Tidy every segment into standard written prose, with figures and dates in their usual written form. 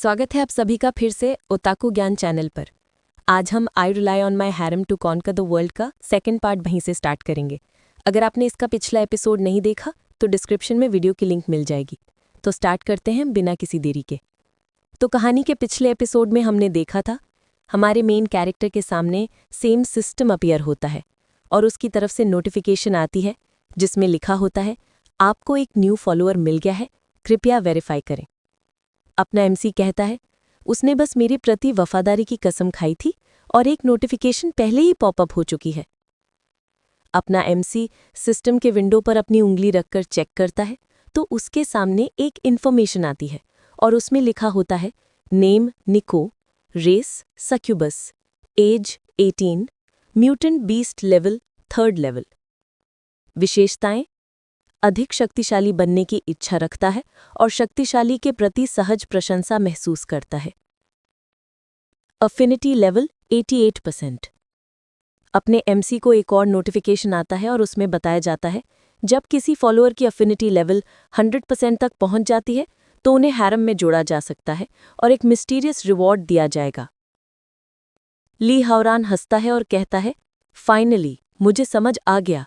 स्वागत है आप सभी का फिर से ओताकू ज्ञान चैनल पर। आज हम I rely on my harem to conquer the world का सेकंड पार्ट वहीं से स्टार्ट करेंगे। अगर आपने इसका पिछला एपिसोड नहीं देखा तो डिस्क्रिप्शन में वीडियो की लिंक मिल जाएगी। तो स्टार्ट करते हैं बिना किसी देरी के। तो कहानी के पिछले एपिसोड में हमने देखा था हमारे मेन कैरेक्टर के सामने सेम सिस्टम अपीयर होता है और उसकी तरफ से नोटिफिकेशन आती है जिसमें लिखा होता है आपको एक न्यू फॉलोअर मिल गया है, कृपया वेरीफाई करें। अपना एमसी कहता है उसने बस मेरे प्रति वफादारी की कसम खाई थी और एक नोटिफिकेशन पहले ही पॉपअप हो चुकी है। अपना एमसी सिस्टम के विंडो पर अपनी उंगली रखकर चेक करता है तो उसके सामने एक इन्फॉर्मेशन आती है और उसमें लिखा होता है name Nico, race succubus, age 18, mutant beast level 3rd level. विशेषताएं अधिक शक्तिशाली बनने की इच्छा रखता है और शक्तिशाली के प्रति सहज प्रशंसा महसूस करता है। Affinity level 88%। अपने एमसी को एक और नोटिफिकेशन आता है और उसमें बताया जाता है जब किसी फॉलोअर की अफिनिटी लेवल 100% तक पहुंच जाती है तो उन्हें हैरम में जोड़ा जा सकता है और एक मिस्टीरियस रिवॉर्ड दिया जाएगा। ली हावरान हंसता है और कहता है फाइनली मुझे समझ आ गया।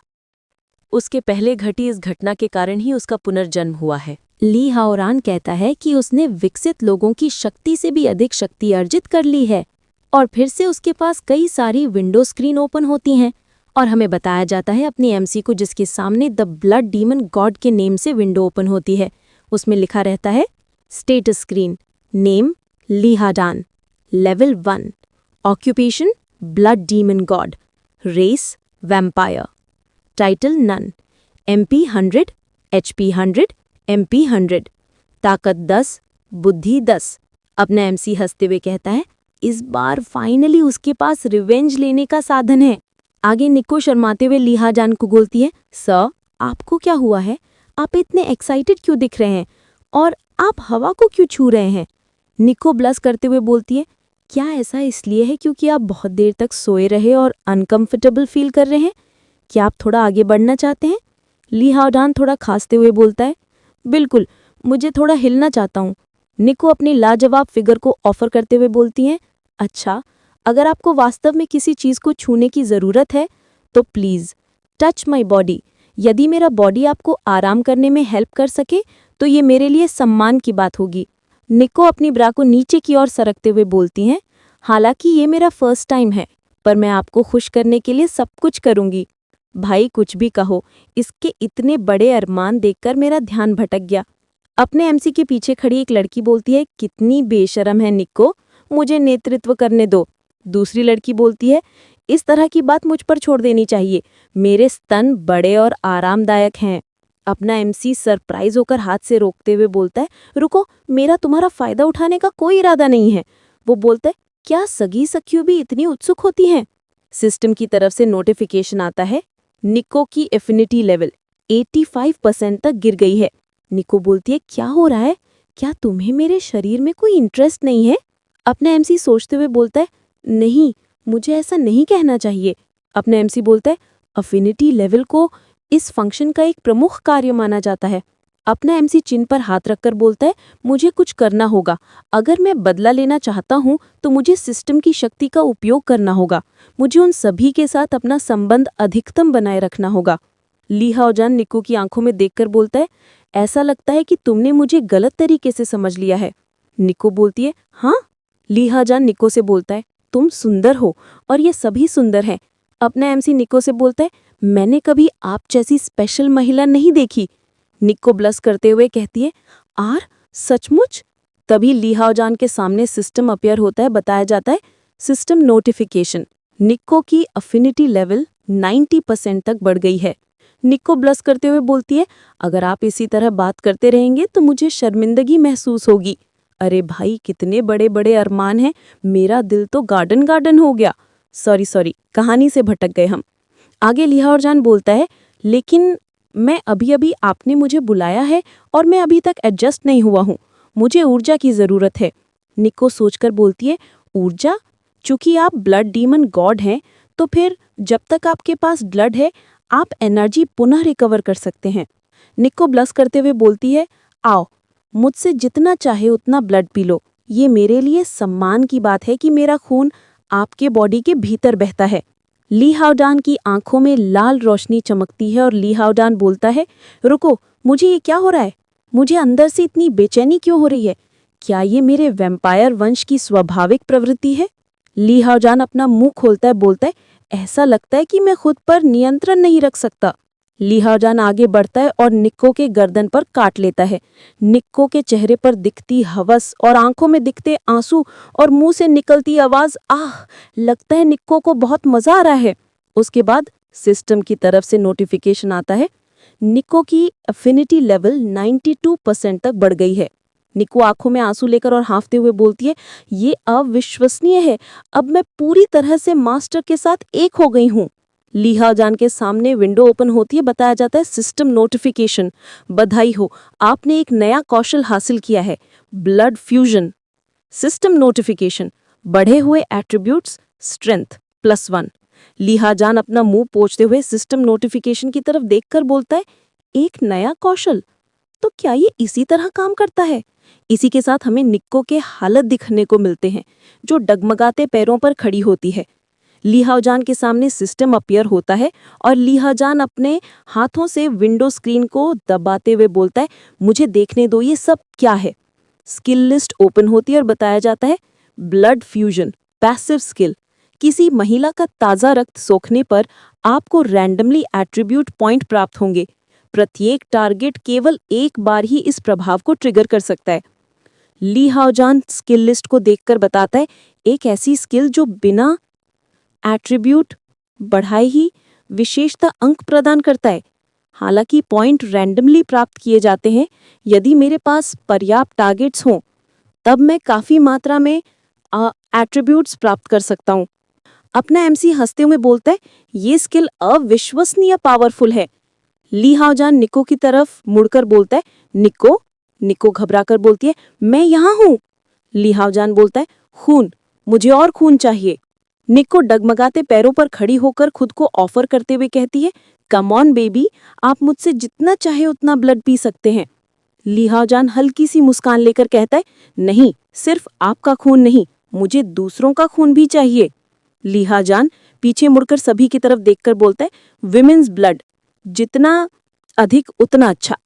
उसके पहले घटी इस घटना के कारण ही उसका पुनर्जन्म हुआ है। ली हाओरान कहता है कि उसने विकसित लोगों की शक्ति से भी अधिक शक्ति अर्जित कर ली है और फिर से उसके पास कई सारी विंडो स्क्रीन ओपन होती हैं और हमें बताया जाता है अपनी एमसी को जिसके सामने द ब्लड डीमन गॉड के नेम से विंडो ओपन होती है। उसमें लिखा रहता है status screen, name Li Hadan, level 1, occupation blood demon god, race vampire, title none, MP 100, HP 100, MP 100, ताकत 10, बुद्धि 10। अपना एमसी हंसते हुए कहता है इस बार फाइनली उसके पास रिवेंज लेने का साधन है। आगे निको शर्माते हुए ली हाडान को बोलती है सर आपको क्या हुआ है, आप इतने एक्साइटेड क्यों दिख रहे हैं और आप हवा को क्यों छू रहे हैं। निको ब्लश करते हुए बोलती है क्या ऐसा इसलिए है क्योंकि आप बहुत देर तक सोए रहे और अनकंफर्टेबल फील कर रहे हैं, क्या आप थोड़ा आगे बढ़ना चाहते हैं। ली हाओडान थोड़ा खांसते हुए बोलता है बिल्कुल, मुझे थोड़ा हिलना चाहता हूँ। निको अपनी लाजवाब फिगर को ऑफर करते हुए बोलती हैं अच्छा, अगर आपको वास्तव में किसी चीज़ को छूने की ज़रूरत है तो प्लीज़ टच माई बॉडी। यदि मेरा बॉडी आपको आराम करने में हेल्प कर सके तो ये मेरे लिए सम्मान की बात होगी। निको अपनी ब्रा को नीचे की ओर सरकते हुए बोलती हैं हालांकि ये मेरा फर्स्ट टाइम है पर मैं आपको खुश करने के लिए सब कुछ करूँगी। भाई कुछ भी कहो, इसके इतने बड़े अरमान देखकर मेरा ध्यान भटक गया। अपने एमसी के पीछे खड़ी एक लड़की बोलती है कितनी बेशरम है निको, मुझे नेतृत्व करने दो। दूसरी लड़की बोलती है इस तरह की बात मुझ पर छोड़ देनी चाहिए, मेरे स्तन बड़े और आरामदायक हैं। अपना एमसी सरप्राइज होकर हाथ से रोकते हुए बोलता है रुको, मेरा तुम्हारा फायदा उठाने का कोई इरादा नहीं है। वो बोलता है क्या सगी सखियों भी इतनी उत्सुक होती हैं। सिस्टम की तरफ से नोटिफिकेशन आता है निको की एफिनिटी लेवल 85% तक गिर गई है। निको बोलती है क्या हो रहा है, क्या तुम्हें मेरे शरीर में कोई इंटरेस्ट नहीं है। अपना एमसी सोचते हुए बोलता है नहीं, मुझे ऐसा नहीं कहना चाहिए। अपना एमसी बोलता है अफिनिटी लेवल को इस फंक्शन का एक प्रमुख कार्य माना जाता है। अपना एमसी चिन पर हाथ रखकर बोलता है मुझे कुछ करना होगा, अगर मैं बदला लेना चाहता हूँ तो मुझे सिस्टम की शक्ति का उपयोग करना होगा, मुझे उन सभी के साथ अपना संबंध अधिकतम बनाए रखना होगा। ली हाओजान निको की आंखों में देखकर बोलता है ऐसा लगता है कि तुमने मुझे गलत तरीके से समझ लिया है। निको बोलती है हाँ। ली हाओजान निको से बोलता है तुम सुंदर हो और ये सभी सुंदर हैं। अपना एमसी निको से बोलता है मैंने कभी आप जैसी स्पेशल महिला नहीं देखी। निको ब्लश करते हुए कहती है आर सचमुच। तभी ली हाओजान के सामने सिस्टम अपीयर होता है, बताया जाता है सिस्टम नोटिफिकेशन, निको की अफिनिटी लेवल 90% तक बढ़ गई है। निको ब्लश करते हुए बोलती है अगर आप इसी तरह बात करते रहेंगे तो मुझे शर्मिंदगी महसूस होगी। अरे भाई कितने बड़े बड़े अरमान हैं, मेरा दिल तो गार्डन गार्डन हो गया। सॉरी, कहानी से भटक गए हम। आगे ली हाओजान बोलता है लेकिन मैं अभी आपने मुझे बुलाया है और मैं अभी तक एडजस्ट नहीं हुआ हूँ, मुझे ऊर्जा की ज़रूरत है। निको सोचकर बोलती है ऊर्जा, चूंकि आप ब्लड डीमन गॉड हैं तो फिर जब तक आपके पास ब्लड है आप एनर्जी पुनः रिकवर कर सकते हैं। निको ब्लश करते हुए बोलती है आओ, मुझसे जितना चाहे उतना ब्लड पी लो, ये मेरे लिए सम्मान की बात है कि मेरा खून आपके बॉडी के भीतर बहता है। ली हाओडान की आंखों में लाल रोशनी चमकती है और ली हाओडान बोलता है, रुको, मुझे ये क्या हो रहा है? मुझे अंदर से इतनी बेचैनी क्यों हो रही है? क्या ये मेरे वैम्पायर वंश की स्वाभाविक प्रवृत्ति है? ली हाओजान अपना मुंह खोलता है, बोलता है, ऐसा लगता है कि मैं खुद पर नियंत्रण नहीं रख सकता। ली हाओजान आगे बढ़ता है और निक्को के गर्दन पर काट लेता है। निक्को के चेहरे पर दिखती हवस और आंखों में दिखते आंसू और मुंह से निकलती आवाज, आह, लगता है निक्को को बहुत मजा आ रहा है। उसके बाद सिस्टम की तरफ से नोटिफिकेशन आता है, निक्को की एफिनिटी लेवल 92% तक बढ़ गई है। निक्को आंखों में आंसू लेकर और हाँफते हुए बोलती है, ये अविश्वसनीय है, अब मैं पूरी तरह से मास्टर के साथ एक हो गई हूँ। ली हाओजान के सामने विंडो ओपन होती है, बताया जाता है सिस्टम नोटिफिकेशन, बधाई हो, आपने एक नया कौशल हासिल किया है, ब्लड फ्यूजन। सिस्टम नोटिफिकेशन, बढ़े हुए एट्रीब्यूट्स, स्ट्रेंथ +1। ली हाओजान अपना मुंह पोंछते हुए सिस्टम नोटिफिकेशन की तरफ देखकर बोलता है, एक नया कौशल, तो क्या ये इसी तरह काम करता है? इसी के साथ हमें निक्को के हालत दिखने को मिलते हैं, जो डगमगाते पैरों पर खड़ी होती है। ली हाओजान के सामने सिस्टम अपीयर होता है और ली हाओजान अपने हाथों से विंडो स्क्रीन को दबाते हुए बोलता है, मुझे देखने दो ये सब क्या है। स्किल लिस्ट ओपन होती है और बताया जाता है, ब्लड फ्यूजन, पैसिव स्किल, किसी महिला का ताज़ा रक्त सोखने पर आपको रैंडमली एट्रीब्यूट पॉइंट प्राप्त होंगे। प्रत्येक टारगेट केवल एक बार ही इस प्रभाव को ट्रिगर कर सकता है। ली हाओजान स्किल लिस्ट को देखकर बताता है, एक ऐसी स्किल जो बिना एट्रीब्यूट बढ़ाए ही विशेषता अंक प्रदान करता है। हालांकि पॉइंट रैंडमली प्राप्त किए जाते हैं, यदि मेरे पास पर्याप्त टारगेट्स हों तब मैं काफ़ी मात्रा में एट्रीब्यूट्स प्राप्त कर सकता हूँ। अपना एमसी हंसते हुए बोलता है, ये स्किल अविश्वसनीय पावरफुल है। ली हाओजान निक्को की तरफ मुड़कर बोलता है, निक्को। निक्को घबराकर बोलती है, मैं यहाँ हूँ। ली हाओजान बोलता है, खून, मुझे और खून चाहिए। निक्को डगमगाते पैरों पर खड़ी होकर खुद को ऑफर करते हुए कहती है, कम ऑन बेबी, आप मुझसे जितना चाहे उतना ब्लड पी सकते हैं। ली हाओजान हल्की सी मुस्कान लेकर कहता है, नहीं, सिर्फ आपका खून नहीं, मुझे दूसरों का खून भी चाहिए। ली हाओजान पीछे मुड़कर सभी की तरफ देखकर बोलता है, विमेन्स ब्लड, जितना अधिक उतना अच्छा।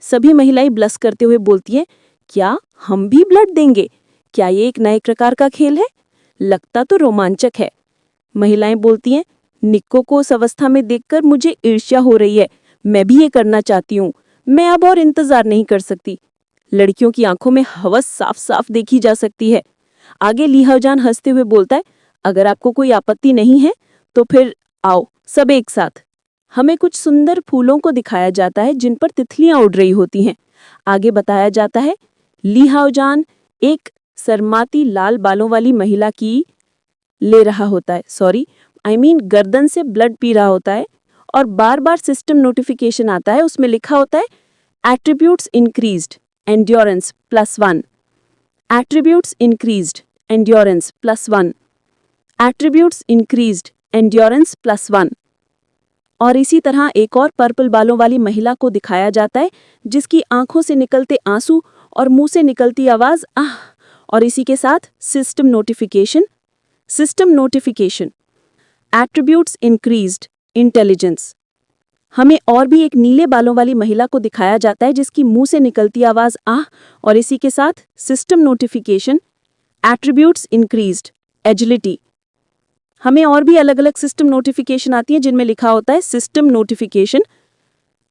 सभी महिलाएं ब्लश करते हुए बोलती हैं, क्या हम भी ब्लड देंगे? क्या ये एक नए प्रकार का खेल है? लगता तो रोमांचक है। महिलाएं बोलती हैं, निक्को को उस अवस्था में देखकर मुझे ईर्ष्या हो रही है, मैं भी ये करना चाहती हूँ, मैं अब और इंतजार नहीं कर सकती। लड़कियों की आंखों में हवस साफ साफ देखी जा सकती है। आगे ली हाओजान हंसते हुए बोलता है, अगर आपको कोई आपत्ति नहीं है तो फिर आओ सब एक साथ। हमें कुछ सुंदर फूलों को दिखाया जाता है जिन पर तितलियां उड़ रही होती हैं। आगे बताया जाता है, ली हाओजान एक शर्माती लाल बालों वाली महिला की ले रहा होता है, गर्दन से ब्लड पी रहा होता है और बार बार सिस्टम नोटिफिकेशन आता है, उसमें लिखा होता है, attributes increased, endurance +1, attributes increased, endurance +1, attributes increased, endurance +1। और इसी तरह एक और पर्पल बालों वाली महिला को दिखाया जाता है, जिसकी आंखों से निकलते आंसू और मुंह से निकलती आवाज, आह। और इसी के साथ system notification, attributes increased, intelligence. हमें और भी एक नीले बालों वाली महिला को दिखाया जाता है, जिसकी मुंह से निकलती आवाज, आह। और इसी के साथ system notification, attributes increased, agility. हमें और भी अलग अलग सिस्टम नोटिफिकेशन आती है जिनमें लिखा होता है, system notification,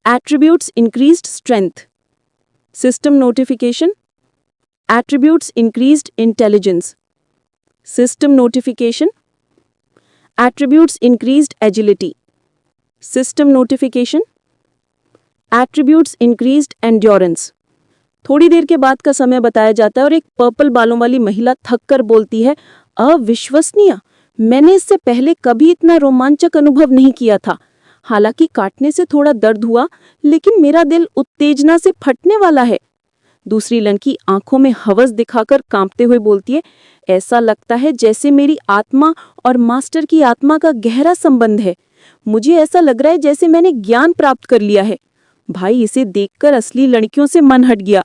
attributes increased strength, system notification, attributes increased intelligence, system notification, attributes increased agility, system notification, attributes increased endurance. थोड़ी देर के बाद का समय बताया जाता है और एक पर्पल बालों वाली महिला थक कर बोलती है, अविश्वसनीय, मैंने इससे पहले कभी इतना रोमांचक अनुभव नहीं किया था। हालांकि काटने से थोड़ा दर्द हुआ, लेकिन मेरा दिल उत्तेजना से फटने वाला है। दूसरी लड़की आंखों में हवस दिखाकर कांपते हुए बोलती है, ऐसा लगता है जैसे मेरी आत्मा और मास्टर की आत्मा का गहरा संबंध है। मुझे ऐसा लग रहा है जैसे मैंने ज्ञान प्राप्त कर लिया है। भाई, इसे देखकर असली लड़कियों से मन हट गया।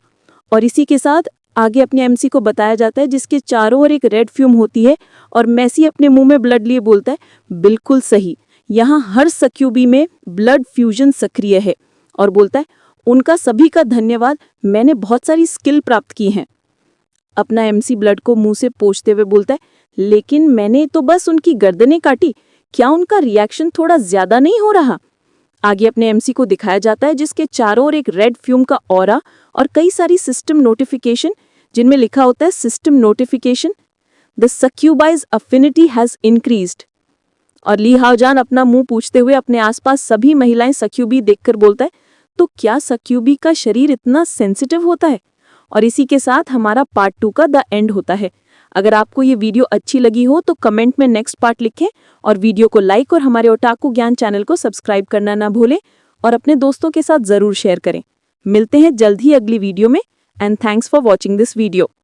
और इसी के साथ आगे अपने एमसी को बताया जाता है जिसके चारों ओर एक रेड फ्यूम होती है और मैसी अपने मुंह में ब्लड लिए बोलता है, बिल्कुल सही, यहाँ हर सक्यूबी में ब्लड फ्यूजन सक्रिय है। और बोलता है, उनका सभी का धन्यवाद, मैंने बहुत सारी स्किल प्राप्त की हैं। अपना एमसी ब्लड को मुंह से पोंछते हुए बोलता है, लेकिन मैंने तो बस उनकी गर्दनें काटी, क्या उनका रिएक्शन थोड़ा ज्यादा नहीं हो रहा? आगे अपने एमसी को दिखाया जाता है जिसके चारों ओर एक रेड फ्यूम का ऑरा और कई सारी सिस्टम नोटिफिकेशन जिनमें लिखा होता है system notification, the succubi's affinity has increased. और ली हाओजान अपना मुंह पूछते हुए अपने आसपास सभी महिलाएं सक्यूबी देखकर बोलता है, तो क्या सक्यूबी का शरीर इतना सेंसिटिव होता है? और इसी के साथ हमारा पार्ट 2 का द एंड होता है। अगर आपको ये वीडियो अच्छी लगी हो तो कमेंट में नेक्स्ट पार्ट लिखें और वीडियो को लाइक और हमारे ओटाकू ज्ञान चैनल को सब्सक्राइब करना ना भूलें और अपने दोस्तों के साथ जरूर शेयर करें। मिलते हैं जल्द ही अगली वीडियो में and thanks for watching this video.